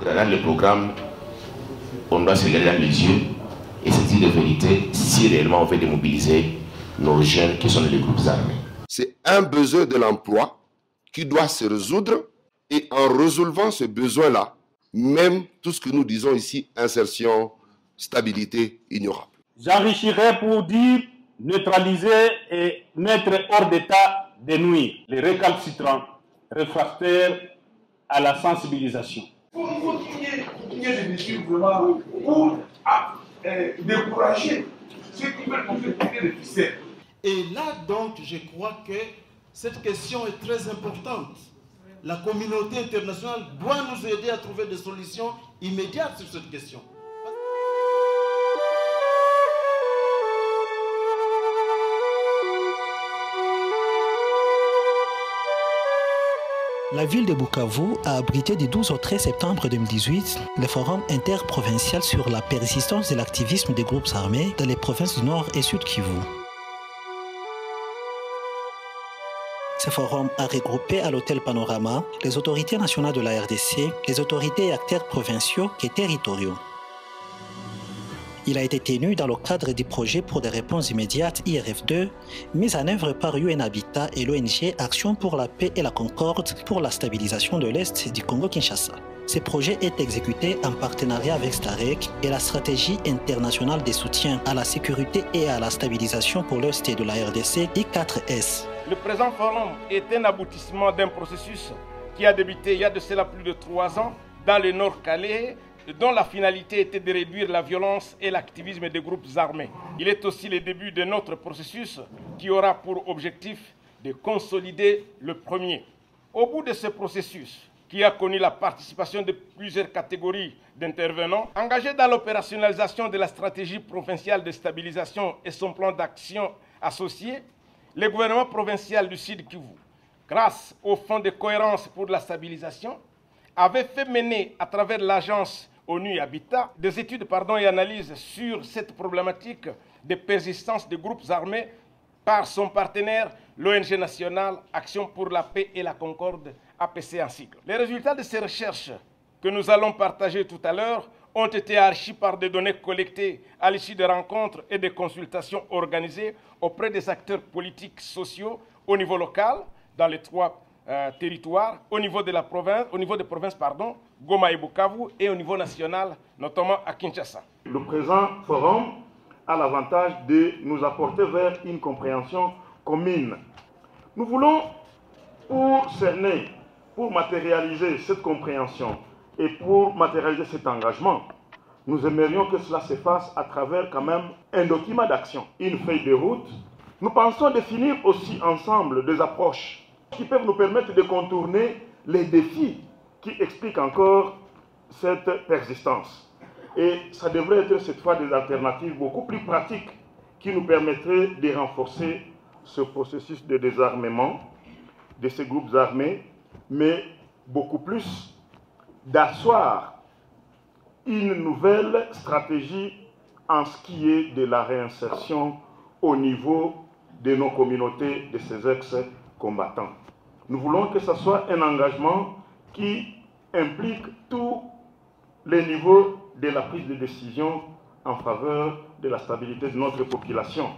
Dans le programme, on doit se regarder dans les yeux et se dire de vérité si réellement on veut démobiliser nos jeunes qui sont dans les groupes armés. C'est un besoin de l'emploi qui doit se résoudre, et en résolvant ce besoin-là, même tout ce que nous disons ici, insertion, stabilité, ignorable. J'enrichirai pour dire neutraliser et mettre hors d'état de nuire les récalcitrants, réfractaires à la sensibilisation. Il faut qu'il y ait des mesures vraiment pour décourager ceux qui veulent toujours tirer les ficelles. Et là donc, je crois que cette question est très importante. La communauté internationale doit nous aider à trouver des solutions immédiates sur cette question. La ville de Bukavu a abrité du 12 au 13 septembre 2018 le forum interprovincial sur la persistance de l'activisme des groupes armés dans les provinces du Nord et Sud Kivu. Ce forum a regroupé à l'hôtel Panorama les autorités nationales de la RDC, les autorités et acteurs provinciaux et territoriaux. Il a été tenu dans le cadre du projet pour des réponses immédiates IRF2, mis en œuvre par UN Habitat et l'ONG Action pour la paix et la concorde pour la stabilisation de l'Est du Congo-Kinshasa. Ce projet est exécuté en partenariat avec STAREC et la stratégie internationale de soutien à la sécurité et à la stabilisation pour l'Est de la RDC I4S. Le présent forum est un aboutissement d'un processus qui a débuté il y a de cela plus de 3 ans dans le Nord-Calais, dont la finalité était de réduire la violence et l'activisme des groupes armés. Il est aussi le début de notre processus qui aura pour objectif de consolider le premier. Au bout de ce processus, qui a connu la participation de plusieurs catégories d'intervenants, engagés dans l'opérationnalisation de la stratégie provinciale de stabilisation et son plan d'action associé, le gouvernement provincial du Sud Kivu, grâce au Fonds de cohérence pour la stabilisation, avait fait mener à travers l'agence ONU Habitat des études et analyses sur cette problématique de persistance des groupes armés par son partenaire, l'ONG nationale Action pour la paix et la concorde, APC en cycle. Les résultats de ces recherches que nous allons partager tout à l'heure ont été enrichis par des données collectées à l'issue de rencontres et de consultations organisées auprès des acteurs politiques sociaux au niveau local, dans les 3 territoires, au niveau de la province, Goma et Bukavu, et au niveau national, notamment à Kinshasa. Le présent forum a l'avantage de nous apporter vers une compréhension commune. Nous voulons, pour cerner, pour matérialiser cette compréhension et pour matérialiser cet engagement, nous aimerions que cela se fasse à travers quand même un document d'action, une feuille de route. Nous pensons définir aussi ensemble des approches qui peuvent nous permettre de contourner les défis qui expliquent encore cette persistance. Et ça devrait être cette fois des alternatives beaucoup plus pratiques qui nous permettraient de renforcer ce processus de désarmement de ces groupes armés, mais beaucoup plus d'asseoir une nouvelle stratégie en ce qui est de la réinsertion au niveau de nos communautés, de ces ex-combattants. Nous voulons que ce soit un engagement qui implique tous les niveaux de la prise de décision en faveur de la stabilité de notre population.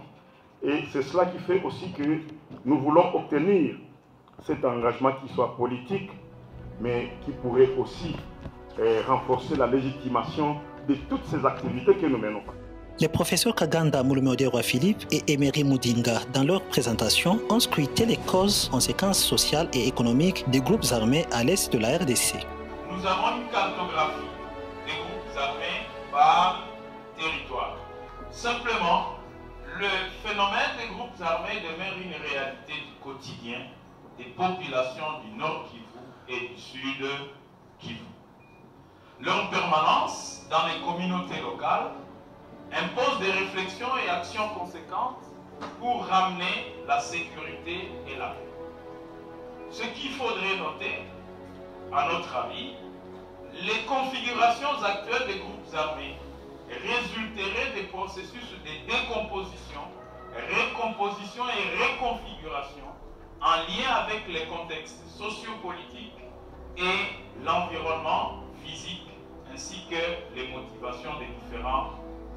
Et c'est cela qui fait aussi que nous voulons obtenir cet engagement qui soit politique, mais qui pourrait aussi renforcer la légitimation de toutes ces activités que nous menons. Les professeurs Kaganda Moulomodero Philippe et Emery Moudinga, dans leur présentation, ont scruté les causes, conséquences sociales et économiques des groupes armés à l'est de la RDC. Nous avons une cartographie des groupes armés par territoire. Simplement, le phénomène des groupes armés demeure une réalité du quotidien des populations du Nord Kivu et du Sud Kivu. Leur permanence dans les communautés locales impose des réflexions et actions conséquentes pour ramener la sécurité et la paix. Ce qu'il faudrait noter, à notre avis, les configurations actuelles des groupes armés résulteraient des processus de décomposition, recomposition et reconfiguration en lien avec les contextes sociopolitiques et l'environnement physique ainsi que les motivations des différents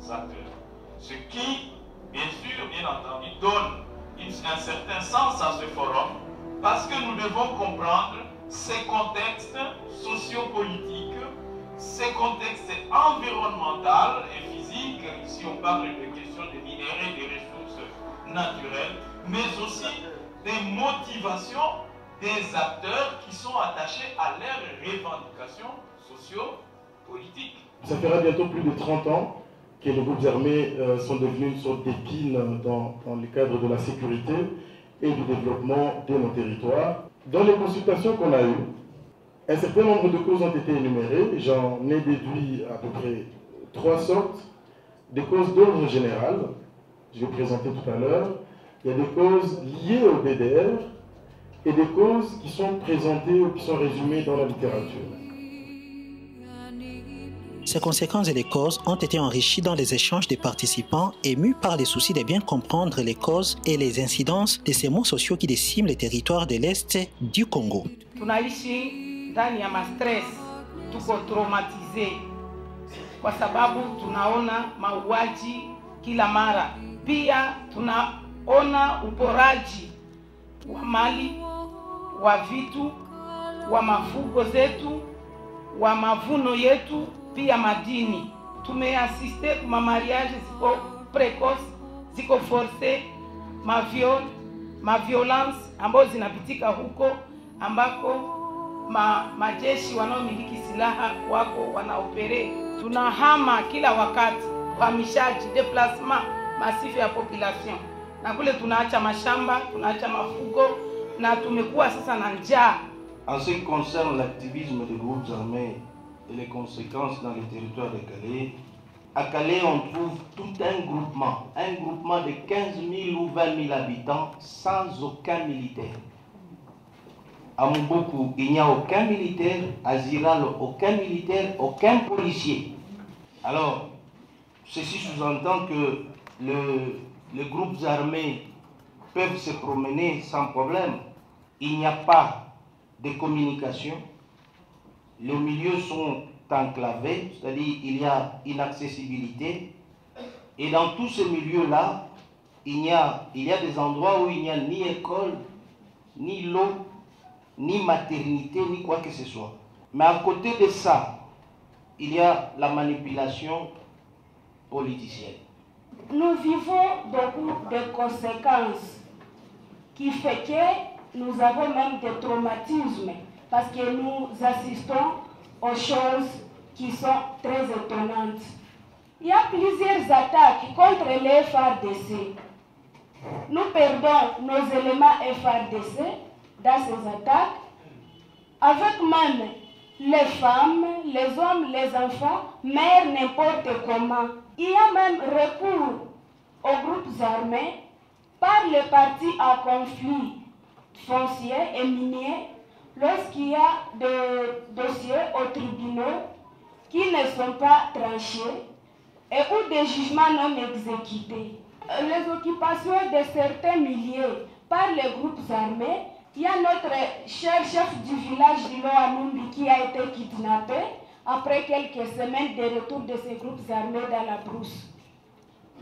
acteurs. Ce qui, bien sûr, bien entendu, donne un certain sens à ce forum, parce que nous devons comprendre ces contextes sociopolitiques, ces contextes environnementaux et physiques. Ici, on parle de questions de minéraux, des ressources naturelles, mais aussi des motivations des acteurs qui sont attachés à leurs revendications socio-politiques. Ça fera bientôt plus de 30 ans que les groupes armés sont devenus une sorte d'épine dans le cadre de la sécurité et du développement de nos territoires. Dans les consultations qu'on a eues, un certain nombre de causes ont été énumérées. J'en ai déduit à peu près 3 sortes. Des causes d'ordre général, je vais présenter tout à l'heure. Il y a des causes liées au DDR et des causes qui sont présentées ou qui sont résumées dans la littérature. Ces conséquences et les causes ont été enrichies dans les échanges des participants, émus par les soucis de bien comprendre les causes et les incidences de ces maux sociaux qui déciment les territoires de l'Est du Congo. Tunaishi ndani ya stress, tuko traumatize kwa sababu tunaona mauaji kila mara. Pia tunaona uporaji wa mali, wa vitu, wa mafugo zetu, wa mavuno yetu, pia madini. Tumeasiste kwa mariage ziko precoce, ziko forcé, violence ambazo zinapitika huko ambako majeshi wanaomiliki silaha wako wanaopere. Tunahama kila wakati, uhamishaji, déplacement massif ya population. Na kule tunaacha mashamba, tunaacha mafugo na tumekuwa sasa na njaa. En ce qui concerne l'activisme des groupes armés et les conséquences dans les territoires de Calais, à Calais on trouve tout un groupement de 15 000 ou 20 000 habitants sans aucun militaire. À Mboku, il n'y a aucun militaire, à Ziral, aucun militaire, aucun policier. Alors, ceci sous-entend que les groupes armés peuvent se promener sans problème. Il n'y a pas de communication. Les milieux sont enclavés, c'est-à-dire il y a inaccessibilité. Et dans tous ces milieux-là, il y a des endroits où il n'y a ni école, ni l'eau, ni maternité, ni quoi que ce soit. Mais à côté de ça, il y a la manipulation politicienne. Nous vivons beaucoup de conséquences qui fait que nous avons même des traumatismes parce que nous assistons aux choses qui sont très étonnantes. Il y a plusieurs attaques contre les FARDC. Nous perdons nos éléments FARDC dans ces attaques, avec même les femmes, les hommes, les enfants, mères n'importe comment. Il y a même recours aux groupes armés par les partis en conflit foncier et minier lorsqu'il y a des dossiers aux tribunaux qui ne sont pas tranchés et ou des jugements non exécutés. Les occupations de certains milliers par les groupes armés. Il y a notre cher chef du village de Loanumbi qui a été kidnappé après quelques semaines de retour de ces groupes armés dans la brousse.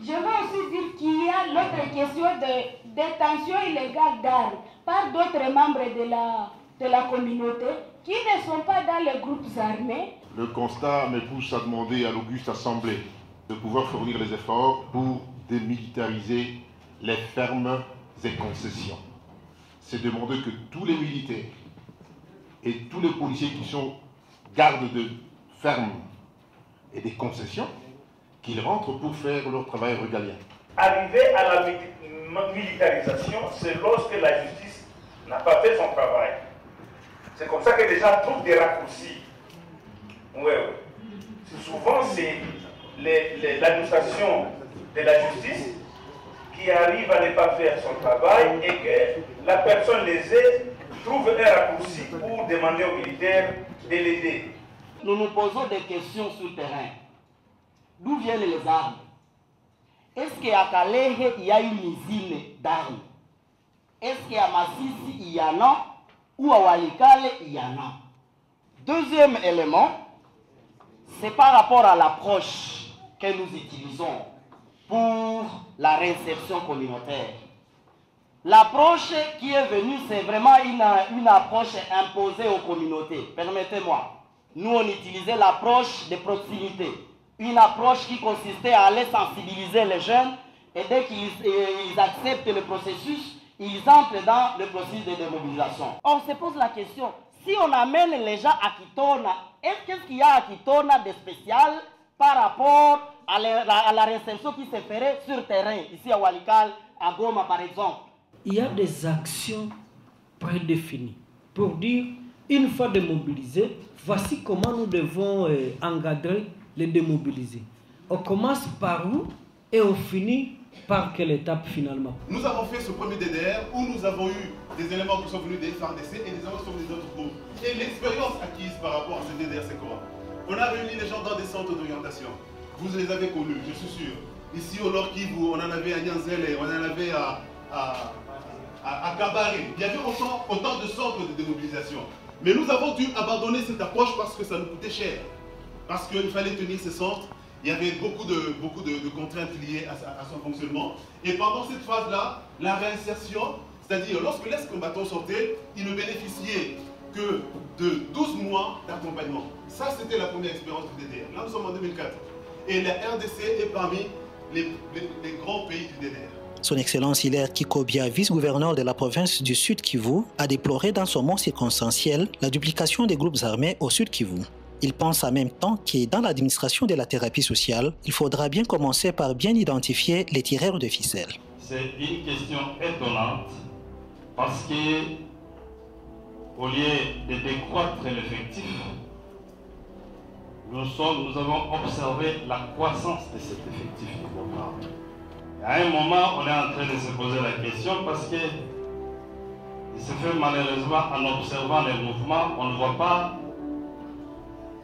Je veux aussi dire qu'il y a l'autre question de détention illégale d'armes par d'autres membres de la communauté qui ne sont pas dans les groupes armés. Le constat me pousse à demander à l'Auguste Assemblée de pouvoir fournir les efforts pour démilitariser les fermes et concessions. C'est demander que tous les militaires et tous les policiers qui sont gardes de fermes et des concessions, qu'ils rentrent pour faire leur travail régalien. Arriver à la militarisation, c'est lorsque la justice n'a pas fait son travail. C'est comme ça que les gens trouvent des raccourcis. Oui. Souvent, c'est l'administration de la justice qui arrive à ne pas faire son travail et que la personne lésée trouve un raccourci pour demander aux militaires de l'aider. Nous nous posons des questions sur le terrain. D'où viennent les armes? Est-ce qu'à Calais, il y a une usine d'armes? Est-ce qu'à Massissi, il y en a? Ou à Walikale, il y en a? Deuxième élément, c'est par rapport à l'approche que nous utilisons pour la réinsertion communautaire. L'approche qui est venue, c'est vraiment une approche imposée aux communautés. Permettez-moi. Nous, on utilisait l'approche de proximité. Une approche qui consistait à aller sensibiliser les jeunes et dès qu'ils acceptent le processus, ils entrent dans le processus de démobilisation. On se pose la question, si on amène les gens à Kitona, qu'est-ce qu'il y a à Kitona de spécial par rapport à la réinsertion qui se ferait sur terrain, ici à Walikale, à Goma par exemple? Il y a des actions prédéfinies pour dire, une fois démobilisés, voici comment nous devons encadrer les démobilisés. On commence par où et on finit par quelle étape finalement? Nous avons fait ce premier DDR où nous avons eu des éléments qui sont venus des FARDC et des éléments qui sont venus des autres groupes. Et l'expérience acquise par rapport à ce DDR, c'est quoi? On a réuni les gens dans des centres d'orientation. Vous les avez connus, je suis sûr. Ici au Nord Kivu, on en avait à Nyanzele, on en avait à Kabare. Il y avait autant de centres de démobilisation. Mais nous avons dû abandonner cette approche parce que ça nous coûtait cher. Parce qu'il fallait tenir ces centres. Il y avait beaucoup de contraintes liées à son fonctionnement. Et pendant cette phase-là, la réinsertion, c'est-à-dire lorsque l'ex-combattant sortait, il ne bénéficiait que de 12 mois d'accompagnement. Ça, c'était la première expérience du DDR. Là, nous sommes en 2004. Et la RDC est parmi les grands pays du DDR. Son Excellence Hilaire Kikobia, vice-gouverneur de la province du Sud Kivu, a déploré dans son mot circonstanciel la duplication des groupes armés au Sud Kivu. Il pense en même temps que dans l'administration de la thérapie sociale, il faudra bien commencer par bien identifier les tireurs de ficelles. C'est une question étonnante parce que, au lieu de décroître l'effectif, nous avons observé la croissance de cet effectif de programme. À un moment, on est en train de se poser la question parce que il se fait malheureusement en observant les mouvements, on ne voit pas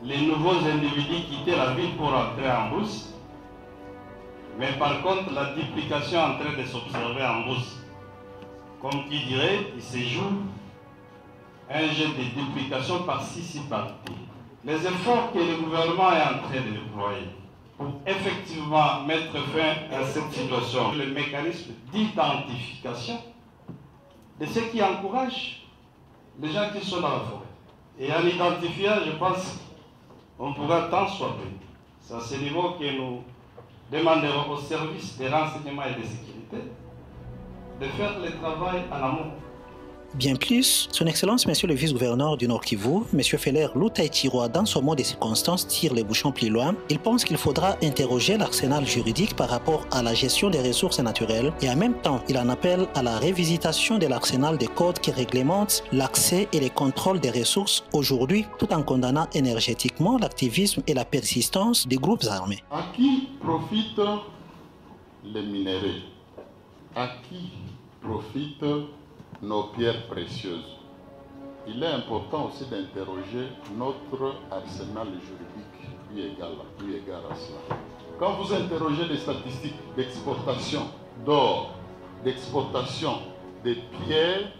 les nouveaux individus quitter la ville pour entrer en bourse. Mais par contre, la duplication est en train de s'observer en bourse. Comme qui dirait, il se joue un jeu de duplication par-ci, par-là. Les efforts que le gouvernement est en train de déployer pour effectivement mettre fin à cette situation, le mécanisme d'identification de ceux qui encouragent les gens qui sont dans la forêt. Et en identifiant, je pense qu'on pourra tant soit peu. C'est à ce niveau que nous demanderons aux services de renseignement et de sécurité de faire le travail en amont. Bien plus, son Excellence, Monsieur le vice-gouverneur du Nord Kivu, Monsieur Feller Loutaïtiroa, dans son mot de circonstance, tire les bouchons plus loin. Il pense qu'il faudra interroger l'arsenal juridique par rapport à la gestion des ressources naturelles et en même temps, il en appelle à la révisitation de l'arsenal des codes qui réglementent l'accès et les contrôles des ressources aujourd'hui, tout en condamnant énergétiquement l'activisme et la persistance des groupes armés. À qui profitent les minéraux? À qui profitent nos pierres précieuses? Il est important aussi d'interroger notre arsenal juridique lui égale à cela. Quand vous interrogez les statistiques d'exportation d'or, d'exportation des pierres,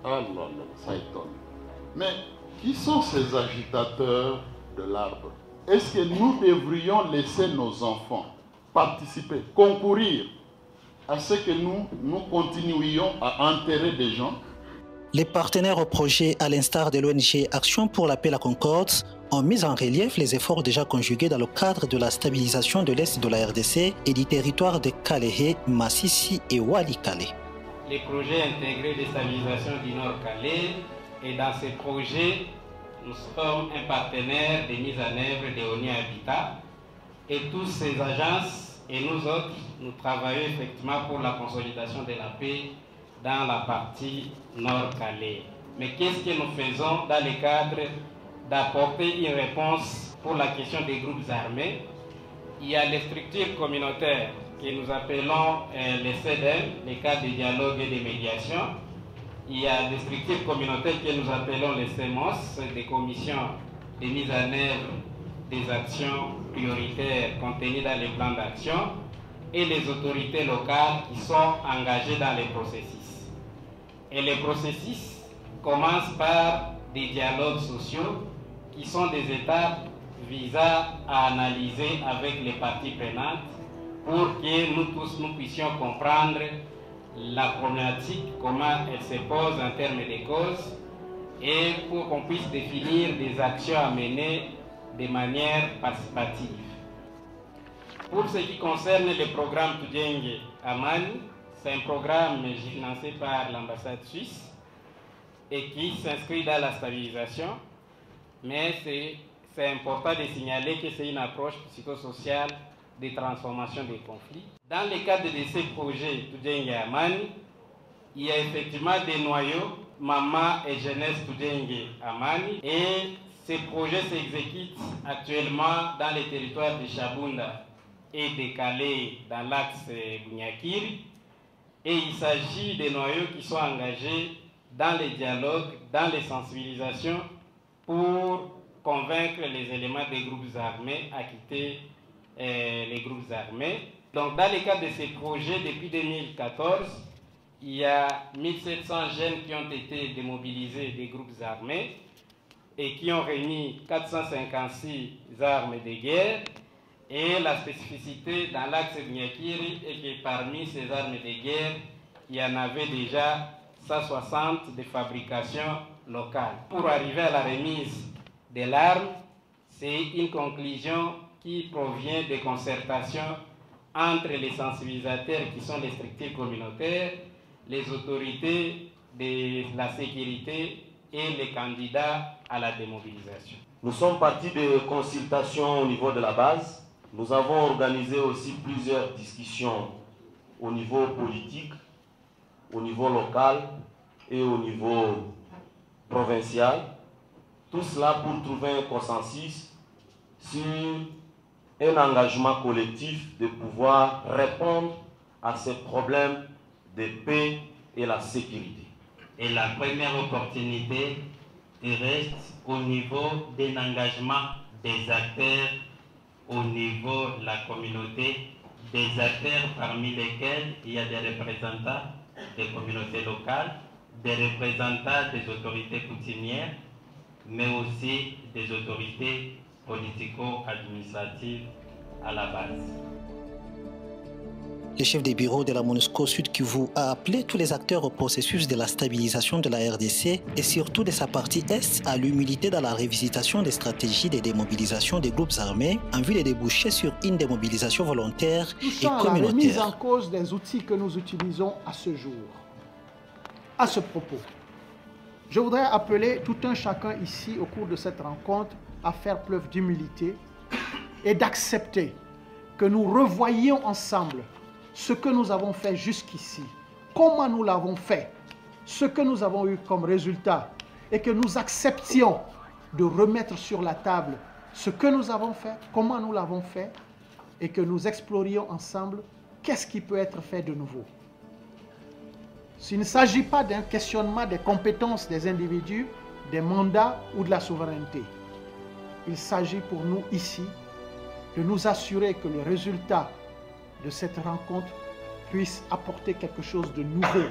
ah là là, ça étonne. Mais qui sont ces agitateurs de l'arbre? Est-ce que nous devrions laisser nos enfants participer, concourir à ce que nous continuions à enterrer des gens? Les partenaires au projet, à l'instar de l'ONG Action pour la paix et la concorde, ont mis en relief les efforts déjà conjugués dans le cadre de la stabilisation de l'Est de la RDC et du territoire de Kalehe, Massissi et Walikale. Les projets intégrés de stabilisation du Nord-Calais, et dans ces projets, nous sommes un partenaire de mise en œuvre de ONU Habitat, et toutes ces agences et nous autres, nous travaillons effectivement pour la consolidation de la paix dans la partie Nord-Calais. Mais qu'est-ce que nous faisons dans le cadre d'apporter une réponse pour la question des groupes armés? Il y a les structures communautaires que nous appelons les CEDEM, les cadres de dialogue et de médiation. Il y a des structures communautaires que nous appelons les CEMOS, des commissions de mise en œuvre des actions prioritaires contenues dans les plans d'action, et les autorités locales qui sont engagées dans les processus. Et les processus commencent par des dialogues sociaux qui sont des étapes visa à analyser avec les parties prenantes pour que nous tous nous puissions comprendre la problématique, comment elle se pose en termes de causes, et pour qu'on puisse définir des actions à mener de manière participative. Pour ce qui concerne le programme Tujenge Amani, c'est un programme financé par l'ambassade suisse et qui s'inscrit dans la stabilisation, mais c'est important de signaler que c'est une approche psychosociale de transformation des conflits. Dans le cadre de ces projets Tujenge Amani, il y a effectivement des noyaux Maman et Jeunesse Tujenge Amani, et ces projets s'exécutent actuellement dans les territoires de Chabunda et de Calais dans l'axe Bunyakiri, et il s'agit des noyaux qui sont engagés dans les dialogues, dans les sensibilisations pour convaincre les éléments des groupes armés à quitter les groupes armés. Donc dans le cadre de ces projets, depuis 2014, il y a 1700 jeunes qui ont été démobilisés des groupes armés et qui ont remis 456 armes de guerre. Et la spécificité dans l'axe Bunyakiri est que parmi ces armes de guerre, il y en avait déjà 160 de fabrication locale. Pour arriver à la remise de l'arme, c'est une conclusion qui provient des concertations entre les sensibilisateurs qui sont les structures communautaires, les autorités de la sécurité et les candidats à la démobilisation. Nous sommes partis de consultations au niveau de la base. Nous avons organisé aussi plusieurs discussions au niveau politique, au niveau local et au niveau provincial. Tout cela pour trouver un consensus sur un engagement collectif de pouvoir répondre à ces problèmes de paix et la sécurité. Et la première opportunité reste au niveau d'un engagement des acteurs au niveau de la communauté, des acteurs parmi lesquels il y a des représentants des communautés locales, des représentants des autorités coutumières, mais aussi des autorités politico-administratives à la base. Le chef des bureaux de la MONUSCO Sud Kivu a appelé tous les acteurs au processus de la stabilisation de la RDC et surtout de sa partie Est à l'humilité dans la révisitation des stratégies de démobilisation des groupes armés en vue de déboucher sur une démobilisation volontaire et communautaire. La remise en cause des outils que nous utilisons à ce jour. À ce propos, je voudrais appeler tout un chacun ici au cours de cette rencontre à faire preuve d'humilité et d'accepter que nous revoyions ensemble ce que nous avons fait jusqu'ici, comment nous l'avons fait, ce que nous avons eu comme résultat, et que nous acceptions de remettre sur la table ce que nous avons fait, comment nous l'avons fait, et que nous explorions ensemble qu'est-ce qui peut être fait de nouveau. S'il ne s'agit pas d'un questionnement des compétences des individus, des mandats ou de la souveraineté, il s'agit pour nous ici de nous assurer que le résultat de cette rencontre puisse apporter quelque chose de nouveau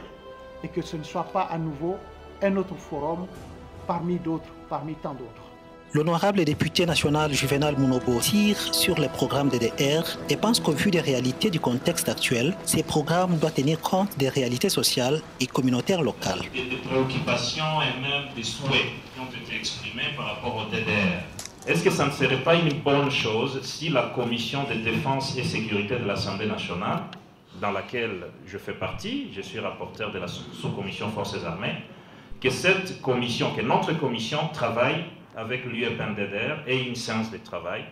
et que ce ne soit pas à nouveau un autre forum parmi d'autres, parmi tant d'autres. L'honorable député national Juvenal Munobo tire sur les programmes DDR et pense qu'au vu des réalités du contexte actuel, ces programmes doivent tenir compte des réalités sociales et communautaires locales. Des préoccupations et même des souhaits qui ont été exprimés par rapport au DDR. Est-ce que ça ne serait pas une bonne chose si la commission de défense et sécurité de l'Assemblée nationale, dans laquelle je fais partie, je suis rapporteur de la sous-commission Forces armées, que cette commission, que notre commission travaille avec l'UEPNDDR et une séance de travail,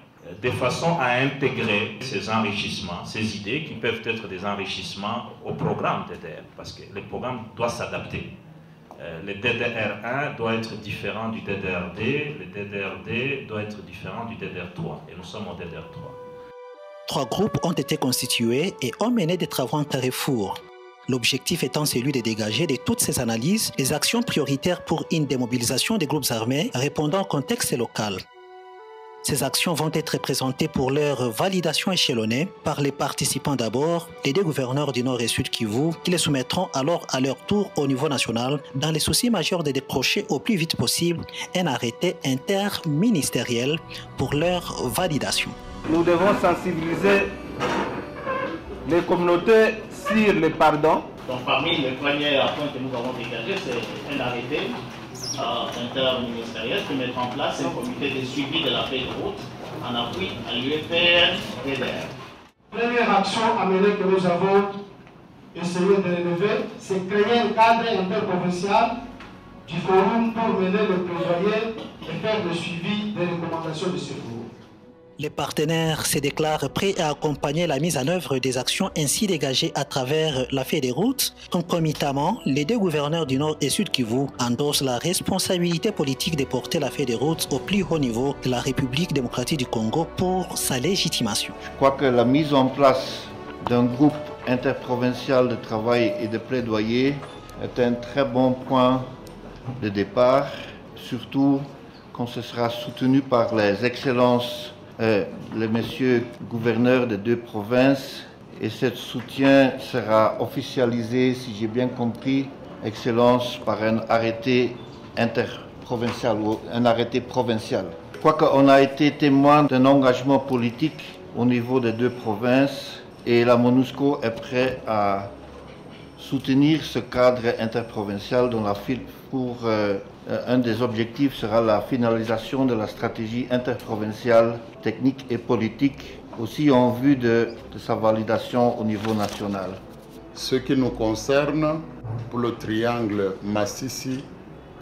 de façon à intégrer ces enrichissements, ces idées qui peuvent être des enrichissements au programme DDR, parce que le programme doit s'adapter. Le DDR1 doit être différent du DDR-D, le DDR-D doit être différent du DDR3, et nous sommes au DDR3. 3 groupes ont été constitués et ont mené des travaux en carrefour. L'objectif étant celui de dégager de toutes ces analyses les actions prioritaires pour une démobilisation des groupes armés répondant au contexte local. Ces actions vont être présentées pour leur validation échelonnée par les participants d'abord, les deux gouverneurs du Nord et Sud Kivu, qui les soumettront alors à leur tour au niveau national dans les soucis majeurs de décrocher au plus vite possible un arrêté interministériel pour leur validation. Nous devons sensibiliser les communautés sur le pardon. Donc parmi les premiers points que nous avons dégagés, c'est un arrêté interministériel qui met en place un comité de suivi de la feuille de route en appui à l'UFR-DDR. Première action à mener que nous avons essayé de relever, c'est créer un cadre interprovincial du forum pour mener le plaidoyer et faire le suivi des recommandations de ce forum. Les partenaires se déclarent prêts à accompagner la mise en œuvre des actions ainsi dégagées à travers la feuille des routes. Concomitamment, les deux gouverneurs du Nord et Sud Kivu endossent la responsabilité politique de porter la feuille des routes au plus haut niveau de la République démocratique du Congo pour sa légitimation. Je crois que la mise en place d'un groupe interprovincial de travail et de plaidoyer est un très bon point de départ, surtout quand ce sera soutenu par les excellences les messieurs gouverneurs des deux provinces, et ce soutien sera officialisé, si j'ai bien compris, Excellence, par un arrêté interprovincial ou un arrêté provincial. Quoique on a été témoin d'un engagement politique au niveau des deux provinces, et la MONUSCO est prêt à soutenir ce cadre interprovincial dont la file pour un des objectifs sera la finalisation de la stratégie interprovinciale technique et politique, aussi en vue de sa validation au niveau national. Ce qui nous concerne, pour le triangle Masisi,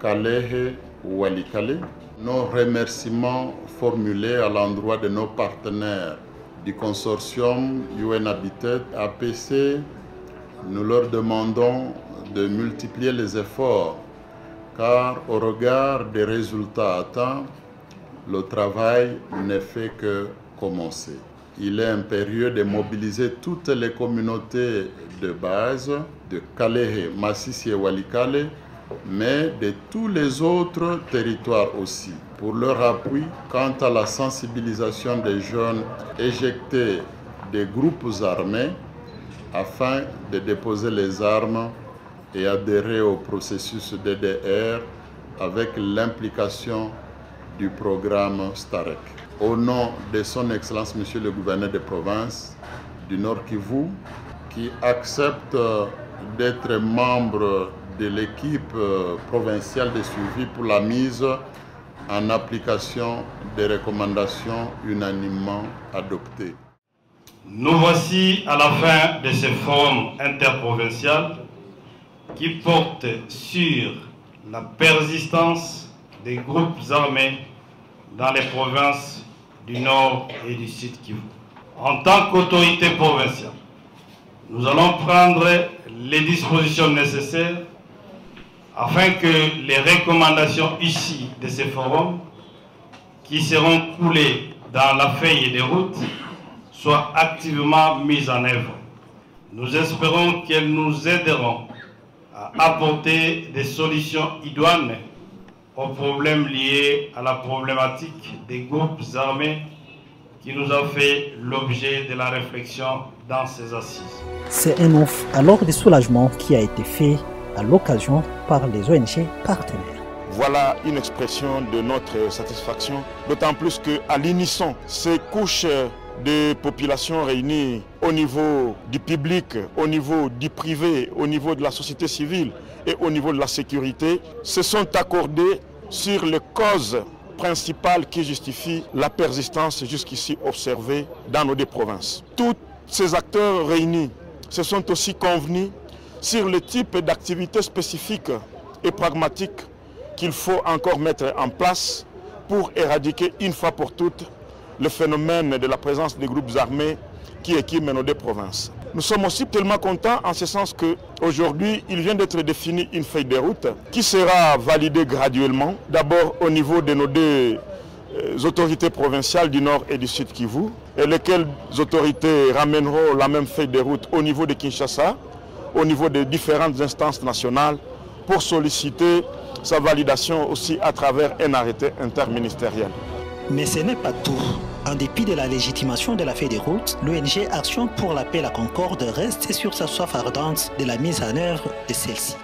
Kalehe, Walikale, nos remerciements formulés à l'endroit de nos partenaires du consortium UN Habitat APC, nous leur demandons de multiplier les efforts, car au regard des résultats atteints, le travail ne fait que commencer. Il est impérieux de mobiliser toutes les communautés de base de Kalehe, Masisi et Walikale, mais de tous les autres territoires aussi, pour leur appui quant à la sensibilisation des jeunes éjectés des groupes armés afin de déposer les armes et adhérer au processus DDR avec l'implication du programme STAREC. Au nom de son Excellence, Monsieur le Gouverneur de province du Nord Kivu, qui accepte d'être membre de l'équipe provinciale de suivi pour la mise en application des recommandations unanimement adoptées. Nous voici à la fin de ce forum interprovincial qui porte sur la persistance des groupes armés dans les provinces du Nord et du Sud Kivu. En tant qu'autorité provinciale, nous allons prendre les dispositions nécessaires afin que les recommandations issues de ces forums, qui seront coulées dans la feuille des routes, soient activement mises en œuvre. Nous espérons qu'elles nous aideront à apporter des solutions idoines aux problèmes liés à la problématique des groupes armés qui nous a fait l'objet de la réflexion dans ces assises. C'est un offre alors de soulagement qui a été fait à l'occasion par les ONG partenaires. Voilà une expression de notre satisfaction, d'autant plus qu'à l'unisson, ces couches de populations réunies au niveau du public, au niveau du privé, au niveau de la société civile et au niveau de la sécurité, se sont accordées sur les causes principales qui justifient la persistance jusqu'ici observée dans nos deux provinces. Tous ces acteurs réunis se sont aussi convenus sur le type d'activités spécifiques et pragmatiques qu'il faut encore mettre en place pour éradiquer une fois pour toutes le phénomène de la présence des groupes armés qui équipent nos deux provinces. Nous sommes aussi tellement contents en ce sens qu'aujourd'hui, il vient d'être défini une feuille de route qui sera validée graduellement, d'abord au niveau de nos deux autorités provinciales du Nord et du Sud Kivu, et lesquelles autorités ramèneront la même feuille de route au niveau de Kinshasa, au niveau des différentes instances nationales, pour solliciter sa validation aussi à travers un arrêté interministériel. Mais ce n'est pas tout. En dépit de la légitimation de la feuille de route, l'ONG Action pour la paix et la concorde reste sur sa soif ardente de la mise en œuvre de celle-ci.